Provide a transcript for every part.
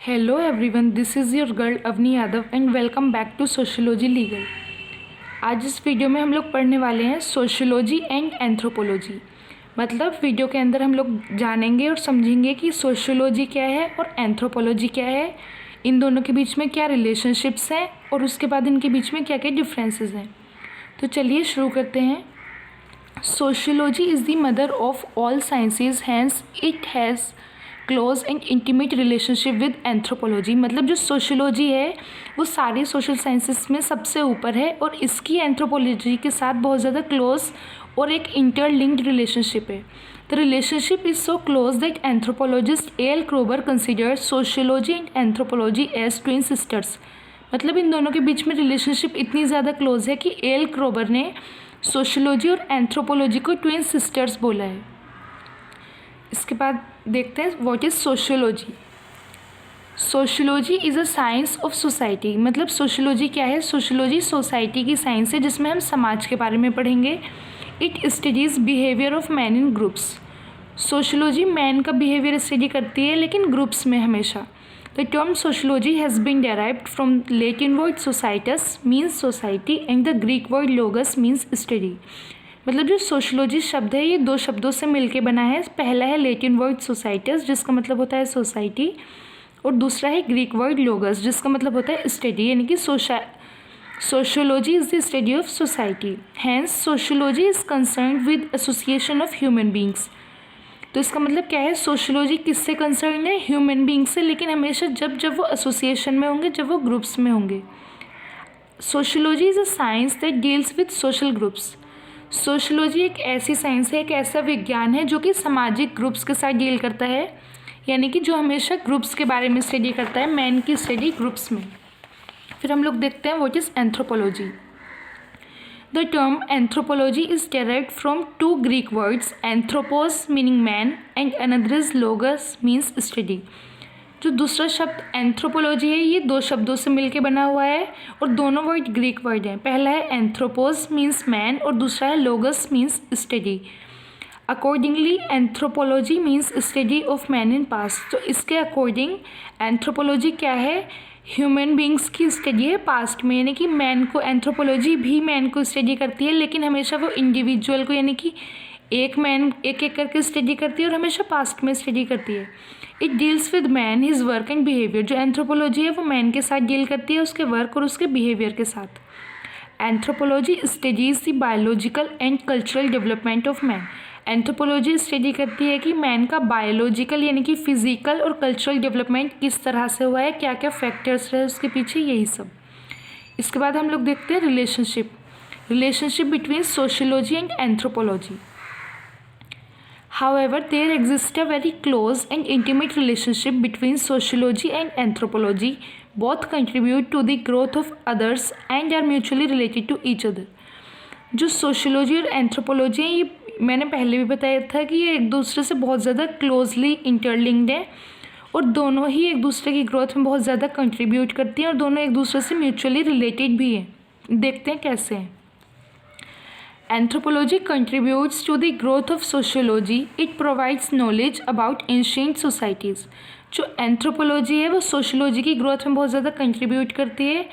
Hello everyone, this is your girl Avni Yadav and welcome back to sociology legal. आज इस video में हम लोग पढ़ने वाले हैं सोशियोलॉजी एंड एंथ्रोपोलॉजी। मतलब वीडियो के अंदर हम लोग जानेंगे और समझेंगे कि सोशियोलॉजी क्या है और एंथ्रोपोलॉजी क्या है, इन दोनों के बीच में क्या रिलेशनशिप्स हैं और उसके बाद इनके बीच में क्या क्या डिफरेंसेस हैं। तो चलिए शुरू करते हैं। Sociology is the mother of all sciences, hence it has close and intimate relationship with anthropology. मतलब जो सोशियोलॉजी है वो सारी सोशल साइंसेस में सबसे ऊपर है और इसकी एंथ्रोपोलॉजी के साथ बहुत ज़्यादा क्लोज और एक इंटरलिंक्ड रिलेशनशिप है। The relationship is so close that anthropologist A L Kroeber consider sociology and anthropology as twin sisters. मतलब इन दोनों के बीच में रिलेशनशिप इतनी ज़्यादा क्लोज है कि ए एल क्रोबर ने सोशियोलॉजी और एंथ्रोपोलॉजी को ट्विन सिस्टर्स बोला है। इसके बाद देखते हैं what is sociology. Sociology is a science of society. मतलब सोशियोलॉजी क्या है? सोशियोलॉजी सोसाइटी की साइंस है जिसमें हम समाज के बारे में पढ़ेंगे। It studies behaviour of man in groups. Sociology man का बिहेवियर स्टडी करती है लेकिन ग्रुप्स में हमेशा। The term sociology has been derived from Latin word societas means society and the Greek word logos means study. मतलब जो sociology शब्द है ये दो शब्दों से मिलके बना है। पहला है लैटिन वर्ड सोसाइटस जिसका मतलब होता है सोसाइटी, और दूसरा है ग्रीक वर्ड लोगस जिसका मतलब होता है स्टडी, यानी कि sociology is the study of society. Hence sociology is concern with association of human beings. तो इसका मतलब क्या है? सोशियोलॉजी किससे कंसर्न है? ह्यूमन बींग्स से, लेकिन हमेशा जब वो एसोसिएशन में होंगे, जब वो ग्रुप्स में होंगे। Sociology is a science that deals with social groups. Sociology एक ऐसी साइंस है, एक ऐसा विज्ञान है जो कि सामाजिक ग्रुप्स के साथ डील करता है, यानी कि जो हमेशा ग्रुप्स के बारे में स्टडी करता है, मैन की स्टडी ग्रुप्स में। फिर हम लोग देखते हैं what is anthropology. The term anthropology is derived from two Greek words, anthropos meaning man and another is logos means study. जो दूसरा शब्द एंथ्रोपोलॉजी है ये दो शब्दों से मिलके बना हुआ है और दोनों वर्ड ग्रीक वर्ड हैं। पहला है एंथ्रोपोस मीन्स मैन और दूसरा है logos means study. Accordingly anthropology means study of man in past. तो इसके अकॉर्डिंग एंथ्रोपोलॉजी क्या है? ह्यूमन बींग्स की स्टडी है पास्ट में, यानी कि मैन को, एंथ्रोपोलॉजी भी मैन को स्टडी करती है लेकिन हमेशा वो इंडिविजुअल को, यानी कि एक मैन एक एक करके स्टडी करती है और हमेशा पास्ट में स्टडी करती है। It deals with man, his work and behaviour. जो एंथ्रोपोलॉजी है वो मैन के साथ डील करती है, उसके वर्क और उसके बिहेवियर के साथ। Anthropology studies the biological and cultural development of man. Anthropology study करती है कि मैन का बायोलॉजिकल यानी कि फिजिकल और कल्चरल डेवलपमेंट किस तरह से हुआ है, क्या क्या फैक्टर्स रहे उसके पीछे, यही सब। इसके बाद हम लोग देखते हैं relationship between sociology and anthropology. However, there exists a very close and intimate relationship between sociology and anthropology. Both contribute to the growth of others and are mutually related to each other. जो sociology और anthropology है ये मैंने पहले भी बताया था कि ये एक दूसरे से बहुत ज़्यादा क्लोजली इंटरलिंक्ड है और दोनों ही एक दूसरे की ग्रोथ में बहुत ज़्यादा कंट्रीब्यूट करती हैं और दोनों एक दूसरे से म्यूचुअली रिलेटेड भी हैं। देखते हैं कैसे हैं। Anthropology contributes to the growth of sociology. It provides knowledge about ancient societies. जो एंथ्रोपोलॉजी है वो सोशियोलॉजी की ग्रोथ में बहुत ज़्यादा कंट्रीब्यूट करती है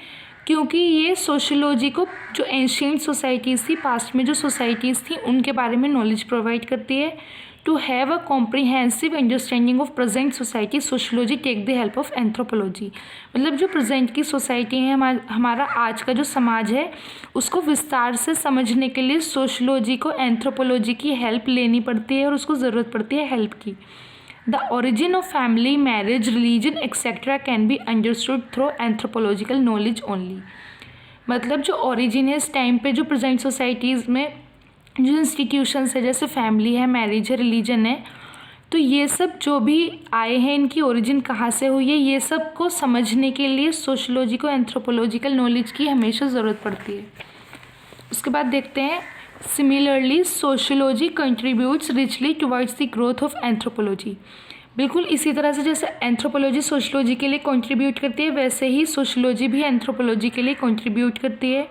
क्योंकि ये सोशियोलॉजी को जो एंशियंट सोसाइटीज़ थी, पास्ट में जो सोसाइटीज़ थी, उनके बारे में नॉलेज प्रोवाइड करती है। To have a comprehensive understanding of present society, sociology take the help of anthropology. मतलब जो प्रेजेंट की सोसाइटी है, हमारा आज का जो समाज है, उसको विस्तार से समझने के लिए सोशियोलॉजी को एंथ्रोपोलॉजी की हेल्प लेनी पड़ती है और उसको ज़रूरत पड़ती है हेल्प की। The origin of family, marriage, religion etcetera can be understood through anthropological knowledge only. मतलब जो ओरिजिन है इस टाइम पे, जो प्रेजेंट सोसाइटीज़ में जो इंस्टीट्यूशंस है, जैसे फैमिली है, मैरिज है, रिलीजन है, तो ये सब जो भी आए हैं इनकी ओरिजिन कहाँ से हुई है, ये सब को समझने के लिए सोशियोलॉजी को एंथ्रोपोलॉजिकल नॉलेज की हमेशा ज़रूरत पड़ती है। उसके बाद देखते हैं similarly sociology contributes richly towards the growth of anthropology. बिल्कुल इसी तरह से जैसे एंथ्रोपोलॉजी सोशियोलॉजी के लिए कंट्रीब्यूट करती है, वैसे ही सोशियोलॉजी भी एंथ्रोपोलॉजी के लिए कंट्रीब्यूट करती है।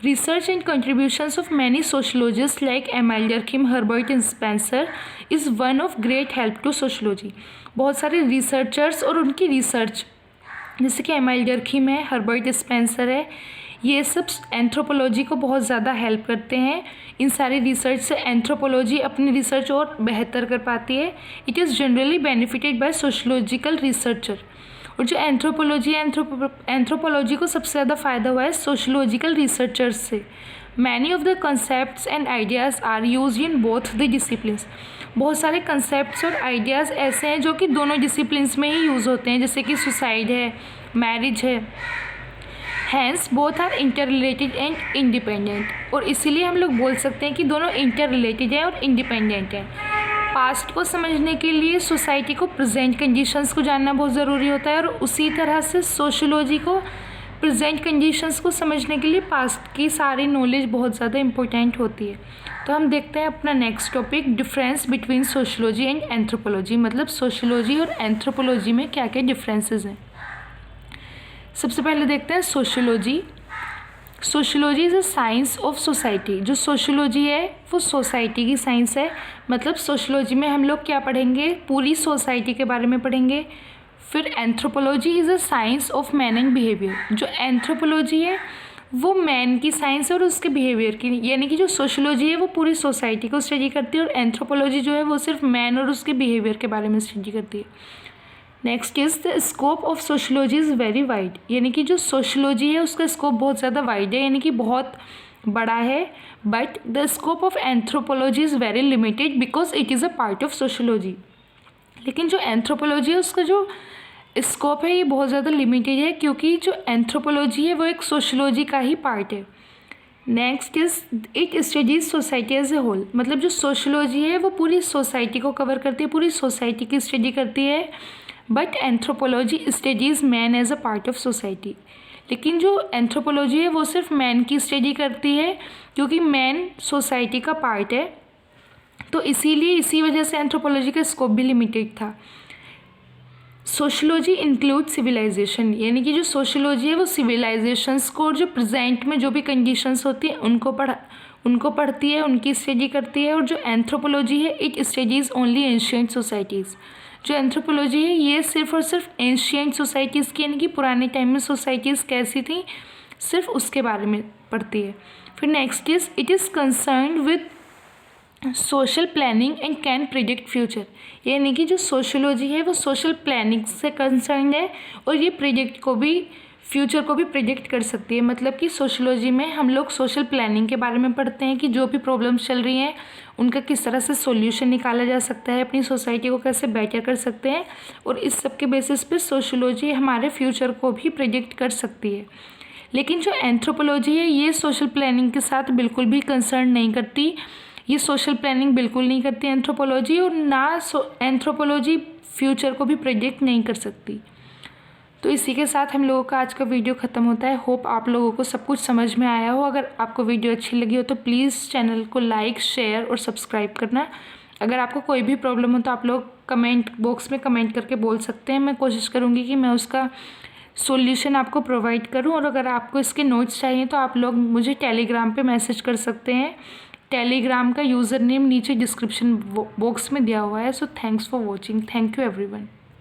Research and contributions of many sociologists like Emile Durkheim, Herbert Spencer is one of great help to sociology. बहुत सारे रिसर्चर्स और उनकी रिसर्च जैसे कि एमाइल डर्खीम है, हर्बर्ट स्पेंसर है, ये सब एंथ्रोपोलॉजी को बहुत ज़्यादा हेल्प करते हैं. इन सारी रिसर्च से एंथ्रोपोलॉजी अपनी रिसर्च और बेहतर कर पाती है. It is generally benefited by sociological researcher. और जो एंथ्रोपोलॉजी को सबसे ज़्यादा फ़ायदा हुआ है सोशोलॉजिकल रिसर्चर्स से. Many of the concepts and ideas are use in both the disciplines. बहुत सारे कंसेप्ट्स और आइडियाज़ ऐसे हैं जो कि दोनों डिसिप्लिन्स में ही यूज़ होते हैं, जैसे कि सुसाइड है, मैरिज है. Hence both are interrelated and independent. और इसीलिए हम लोग बोल सकते हैं कि दोनों इंटर रिलेटेड हैं और इंडिपेंडेंट हैं. पास्ट को समझने के लिए सोसाइटी को प्रेजेंट कंडीशंस को जानना बहुत ज़रूरी होता है, और उसी तरह से सोशोलॉजी को प्रेजेंट कंडीशंस को समझने के लिए पास्ट की सारी नॉलेज बहुत ज़्यादा इंपॉर्टेंट होती है. तो हम देखते हैं अपना next topic, difference between sociology and anthropology. मतलब सोशोलॉजी और एंथ्रोपोलॉजी में क्या क्या डिफरेंसेस हैं. सबसे पहले देखते हैं sociology. Sociology is a science of society. जो सोशोलॉजी है वो सोसाइटी की साइंस है. मतलब सोशोलॉजी में हम लोग क्या पढ़ेंगे, पूरी सोसाइटी के बारे में पढ़ेंगे. फिर anthropology is a science of man and behaviour. जो एंथ्रोपोलॉजी है वो मैन की साइंस है और उसके बिहेवियर की, यानी कि जो सोशोलॉजी है वो पूरी सोसाइटी को स्टडी करती है, और एंथ्रोपोलॉजी जो है वो सिर्फ मैन और उसके बिहेवियर के बारे में स्टडी करती है. Next is the scope of sociology is very wide. यानी कि जो सोशोलॉजी है उसका स्कोप बहुत ज़्यादा वाइड है, यानी कि बहुत बड़ा है. But the scope of anthropology is very limited because it is a part of sociology. लेकिन जो एंथ्रोपोलॉजी है उसका जो स्कोप है ये बहुत ज़्यादा लिमिटेड है, क्योंकि जो एंथ्रोपोलॉजी है वो एक सोशोलॉजी का ही पार्ट है. Next is it studies society as a whole. मतलब जो सोशोलॉजी है वो पूरी सोसाइटी को कवर करती है, पूरी सोसाइटी की स्टडी करती है. But anthropology studies man as a part of society. लेकिन जो एंथ्रोपोलॉजी है वो सिर्फ मैन की स्टडी करती है, क्योंकि मैन सोसाइटी का पार्ट है. तो इसीलिए इसी वजह से एंथ्रोपोलॉजी का स्कोप भी लिमिटेड था. Sociology include civilization. यानी कि जो सोशोलॉजी है वो सिविलाइजेशंस को और जो प्रेजेंट में जो भी कंडीशंस होती हैं उनको पढ़ती है, उनकी स्टडी करती है. और जो एंथ्रोपोलॉजी है it studies only ancient societies. जो एंथ्रोपोलॉजी है ये सिर्फ और सिर्फ एंशिएंट सोसाइटीज़ की, यानी कि पुराने टाइम में सोसाइटीज़ कैसी थी, सिर्फ उसके बारे में पढ़ती है. फिर next is it is concern with social planning and can predict future. यानी कि जो सोशोलॉजी है वो सोशल प्लानिंग से कंसर्न है, और ये फ्यूचर को भी प्रिडिक्ट कर सकती है. मतलब कि सोशोलॉजी में हम लोग सोशल प्लानिंग के बारे में पढ़ते हैं कि जो भी प्रॉब्लम्स चल रही हैं उनका किस तरह से सॉल्यूशन निकाला जा सकता है, अपनी सोसाइटी को कैसे बेटर कर सकते हैं. और इस सब के बेसिस पे सोशोलॉजी हमारे फ्यूचर को भी प्रिडिक्ट कर सकती है. लेकिन जो एंथ्रोपोलॉजी है ये सोशल प्लानिंग के साथ बिल्कुल भी कंसर्न नहीं करती. ये सोशल प्लानिंग बिल्कुल नहीं करती एंथ्रोपोलॉजी, और ना एंथ्रोपोलॉजी फ्यूचर को भी प्रेडिक्ट नहीं कर सकती. तो इसी के साथ हम लोगों का आज का वीडियो ख़त्म होता है. होप आप लोगों को सब कुछ समझ में आया हो. अगर आपको वीडियो अच्छी लगी हो तो प्लीज़ चैनल को लाइक, शेयर और सब्सक्राइब करना. अगर आपको कोई भी प्रॉब्लम हो तो आप लोग कमेंट बॉक्स में कमेंट करके बोल सकते हैं. मैं कोशिश करूँगी कि मैं उसका सॉल्यूशन आपको प्रोवाइड करूँ. और अगर आपको इसके नोट्स चाहिए तो आप लोग मुझे टेलीग्राम पे मैसेज कर सकते हैं. टेलीग्राम का यूज़र नेम नीचे डिस्क्रिप्शन बॉक्स में दिया हुआ है. So thanks for watching. Thank you everyone.